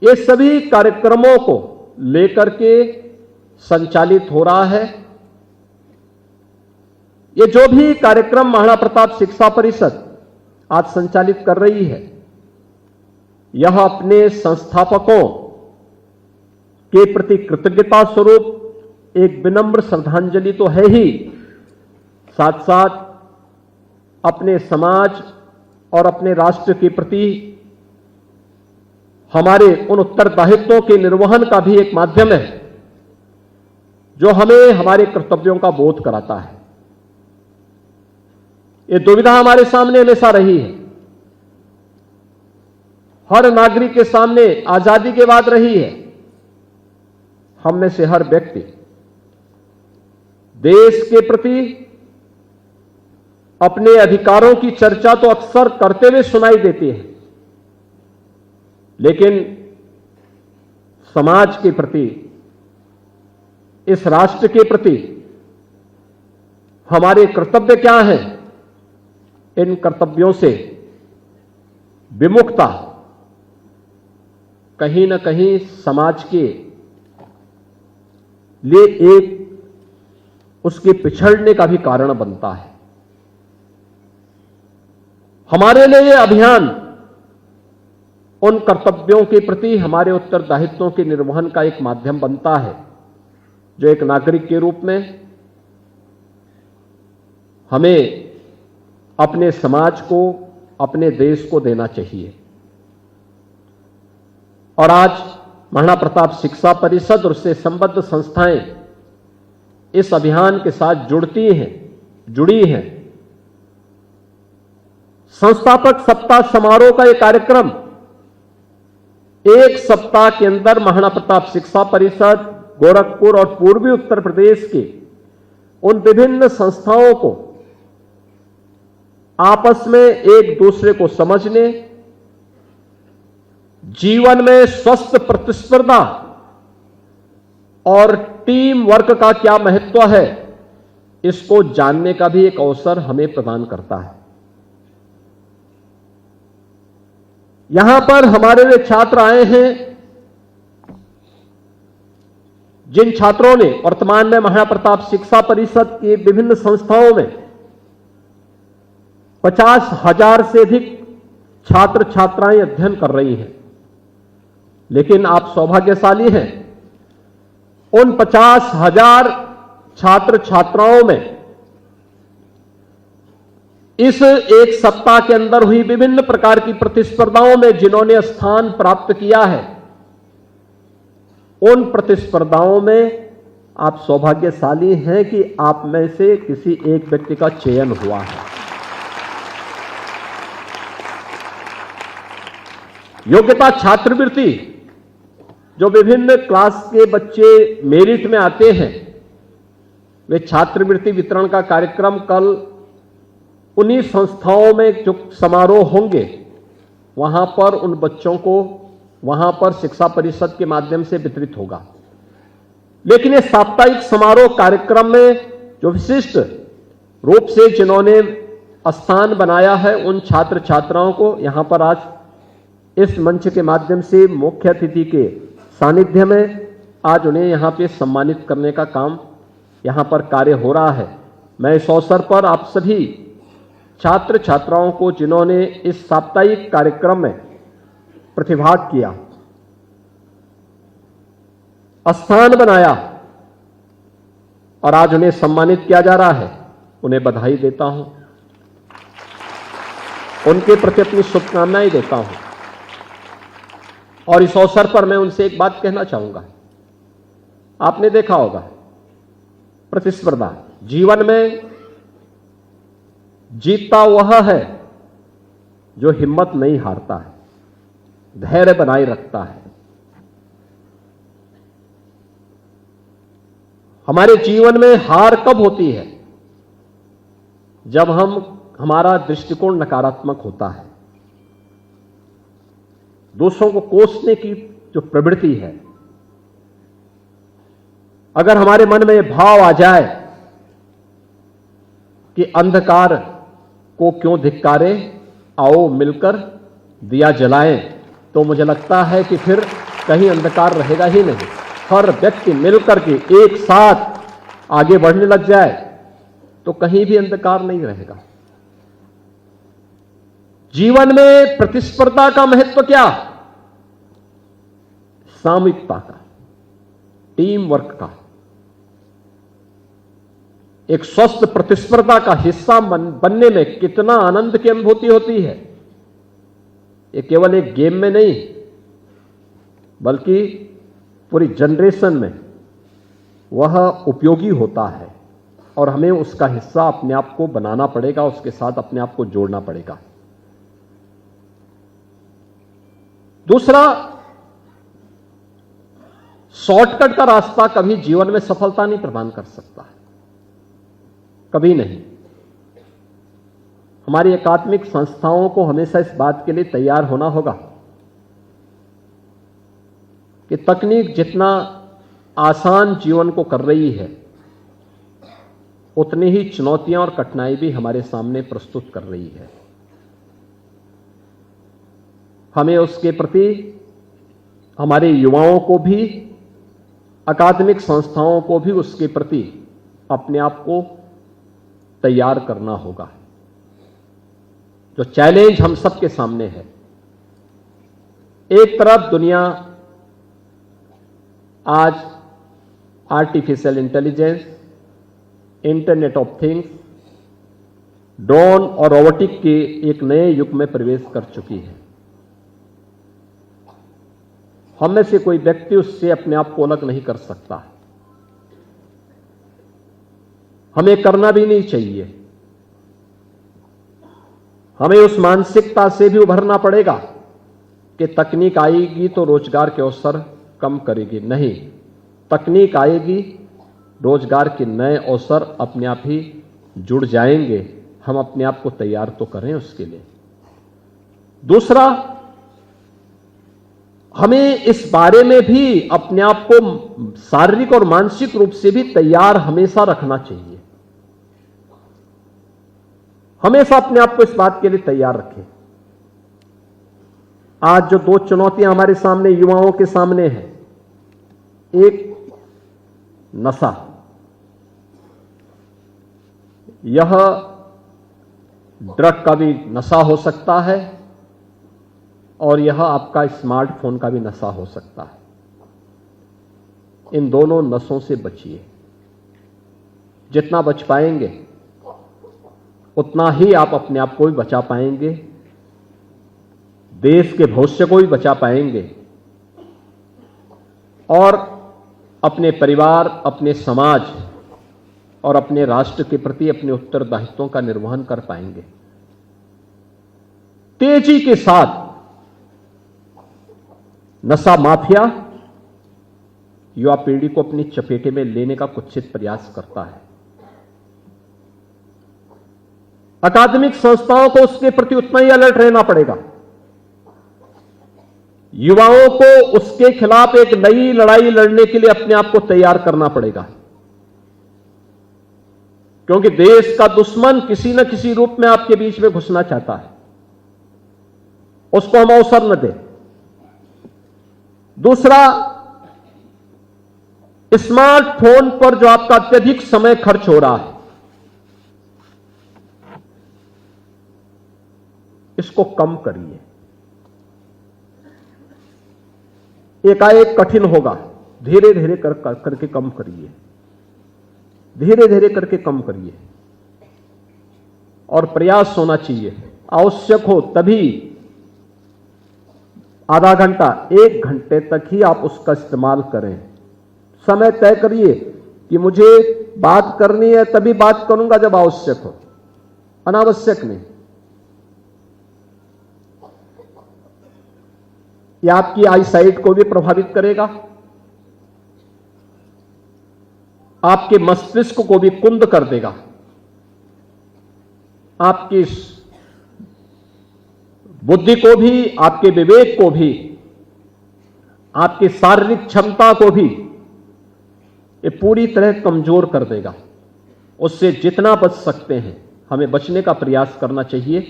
ये सभी कार्यक्रमों को लेकर के संचालित हो रहा है। ये जो भी कार्यक्रम महाराणा प्रताप शिक्षा परिषद आज संचालित कर रही है, यह अपने संस्थापकों के प्रति कृतज्ञता स्वरूप एक विनम्र श्रद्धांजलि तो है ही, साथ साथ अपने समाज और अपने राष्ट्र के प्रति हमारे उन उत्तरदायित्वों के निर्वहन का भी एक माध्यम है, जो हमें हमारे कर्तव्यों का बोध कराता है। ये दुविधा हमारे सामने हमेशा रही है, हर नागरिक के सामने आजादी के बाद रही है। हम में से हर व्यक्ति देश के प्रति अपने अधिकारों की चर्चा तो अक्सर करते हुए सुनाई देती है, लेकिन समाज के प्रति, इस राष्ट्र के प्रति हमारे कर्तव्य क्या हैं, इन कर्तव्यों से विमुखता कहीं न कहीं समाज के लिए एक उसके पिछड़ने का भी कारण बनता है। हमारे लिए यह अभियान उन कर्तव्यों के प्रति हमारे उत्तरदायित्वों के निर्वहन का एक माध्यम बनता है, जो एक नागरिक के रूप में हमें अपने समाज को, अपने देश को देना चाहिए। और आज महाराणा प्रताप शिक्षा परिषद और उससे संबद्ध संस्थाएं इस अभियान के साथ जुड़ी हैं। संस्थापक सप्ताह समारोह का यह कार्यक्रम एक सप्ताह के अंदर महाराणा प्रताप शिक्षा परिषद, गोरखपुर और पूर्वी उत्तर प्रदेश के उन विभिन्न संस्थाओं को आपस में एक दूसरे को समझने, जीवन में स्वस्थ प्रतिस्पर्धा और टीम वर्क का क्या महत्व है, इसको जानने का भी एक अवसर हमें प्रदान करता है। यहां पर हमारे वे छात्र आए हैं जिन छात्रों ने वर्तमान में महाराणा प्रताप शिक्षा परिषद की विभिन्न संस्थाओं में 50,000 से अधिक छात्र छात्राएं अध्ययन कर रही हैं। लेकिन आप सौभाग्यशाली हैं, उन 50,000 छात्र छात्राओं में इस एक सप्ताह के अंदर हुई विभिन्न प्रकार की प्रतिस्पर्धाओं में जिन्होंने स्थान प्राप्त किया है, उन प्रतिस्पर्धाओं में आप सौभाग्यशाली हैं कि आप में से किसी एक व्यक्ति का चयन हुआ है। योग्यता छात्रवृत्ति जो विभिन्न क्लास के बच्चे मेरिट में आते हैं, वे छात्रवृत्ति वितरण का कार्यक्रम कल उन्हीं संस्थाओं में जो समारोह होंगे, वहां पर उन बच्चों को वहां पर शिक्षा परिषद के माध्यम से वितरित होगा। लेकिन इस साप्ताहिक समारोह कार्यक्रम में जो विशिष्ट रूप से जिन्होंने स्थान बनाया है, उन छात्र छात्राओं को यहां पर आज इस मंच के माध्यम से मुख्य अतिथि के सानिध्य में आज उन्हें यहां पे सम्मानित करने का काम यहां पर कार्य हो रहा है। मैं इस अवसर पर आप सभी छात्र छात्राओं को, जिन्होंने इस साप्ताहिक कार्यक्रम में प्रतिभाग किया, स्थान बनाया और आज उन्हें सम्मानित किया जा रहा है, उन्हें बधाई देता हूं, उनके प्रति अपनी शुभकामनाएं देता हूं। और इस अवसर पर मैं उनसे एक बात कहना चाहूंगा। आपने देखा होगा, प्रतिस्पर्धा जीवन में जीतता वह है जो हिम्मत नहीं हारता है, धैर्य बनाए रखता है। हमारे जीवन में हार कब होती है? जब हमारा दृष्टिकोण नकारात्मक होता है, दूसरों को कोसने की जो प्रवृत्ति है, अगर हमारे मन में यह भाव आ जाए कि अंधकार को क्यों धिक्कारे, आओ मिलकर दिया जलाएं, तो मुझे लगता है कि फिर कहीं अंधकार रहेगा ही नहीं। हर व्यक्ति मिलकर के एक साथ आगे बढ़ने लग जाए तो कहीं भी अंधकार नहीं रहेगा। जीवन में प्रतिस्पर्धा का महत्व क्या? सामूहिकता का, टीम वर्क का। एक स्वस्थ प्रतिस्पर्धा का हिस्सा बनने में कितना आनंद की अनुभूति होती है। ये केवल एक गेम में नहीं, बल्कि पूरी जनरेशन में वह उपयोगी होता है और हमें उसका हिस्सा अपने आप को बनाना पड़ेगा, उसके साथ अपने आप को जोड़ना पड़ेगा। दूसरा, शॉर्टकट का रास्ता कभी जीवन में सफलता नहीं प्रदान कर सकता, कभी नहीं। हमारी एकात्मिक संस्थाओं को हमेशा इस बात के लिए तैयार होना होगा कि तकनीक जितना आसान जीवन को कर रही है, उतनी ही चुनौतियां और कठिनाई भी हमारे सामने प्रस्तुत कर रही है। हमें उसके प्रति हमारे युवाओं को भी, अकादमिक संस्थाओं को भी उसके प्रति अपने आप को तैयार करना होगा। जो चैलेंज हम सबके सामने है, एक तरफ दुनिया आज artificial intelligence, internet of things, drone और रोबोटिक के एक नए युग में प्रवेश कर चुकी है। हम में से कोई व्यक्ति उससे अपने आप को अलग नहीं कर सकता। हमें करना भी नहीं चाहिए। हमें उस मानसिकता से भी उभरना पड़ेगा कि तकनीक आएगी तो रोजगार के अवसर कम करेगी। नहीं, तकनीक आएगी, रोजगार के नए अवसर अपने आप ही जुड़ जाएंगे। हम अपने आप को तैयार तो करें उसके लिए। दूसरा, हमें इस बारे में भी अपने आप को शारीरिक और मानसिक रूप से भी तैयार हमेशा रखना चाहिए। हमेशा अपने आप को इस बात के लिए तैयार रखें। आज जो दो चुनौतियां हमारे सामने, युवाओं के सामने हैं, एक नशा, यह ड्रग का भी नशा हो सकता है और यह आपका स्मार्टफोन का भी नशा हो सकता है। इन दोनों नशों से बचिए। जितना बच पाएंगे उतना ही आप अपने आप को भी बचा पाएंगे, देश के भविष्य को भी बचा पाएंगे और अपने परिवार, अपने समाज और अपने राष्ट्र के प्रति अपने उत्तरदायित्वों का निर्वहन कर पाएंगे। तेजी के साथ नशा माफिया युवा पीढ़ी को अपनी चपेटे में लेने का कुत्सित प्रयास करता है। अकादमिक संस्थाओं को उसके प्रति उतना ही अलर्ट रहना पड़ेगा। युवाओं को उसके खिलाफ एक नई लड़ाई लड़ने के लिए अपने आप को तैयार करना पड़ेगा, क्योंकि देश का दुश्मन किसी न किसी रूप में आपके बीच में घुसना चाहता है। उसको हम अवसर न दें। दूसरा, स्मार्टफोन पर जो आपका अत्यधिक समय खर्च हो रहा है, इसको कम करिए। एकाएक कठिन होगा, धीरे धीरे करके कम करिए, धीरे धीरे करके कम करिए और प्रयास होना चाहिए। आवश्यक हो तभी आधा घंटा, 1 घंटे तक ही आप उसका इस्तेमाल करें। समय तय करिए कि मुझे बात करनी है तभी बात करूंगा जब आवश्यक हो, अनावश्यक नहीं। यह आपकी आईसाइट को भी प्रभावित करेगा, आपके मस्तिष्क को भी कुंद कर देगा, आपकी बुद्धि को भी, आपके विवेक को भी, आपकी शारीरिक क्षमता को भी ये पूरी तरह कमजोर कर देगा। उससे जितना बच सकते हैं हमें बचने का प्रयास करना चाहिए।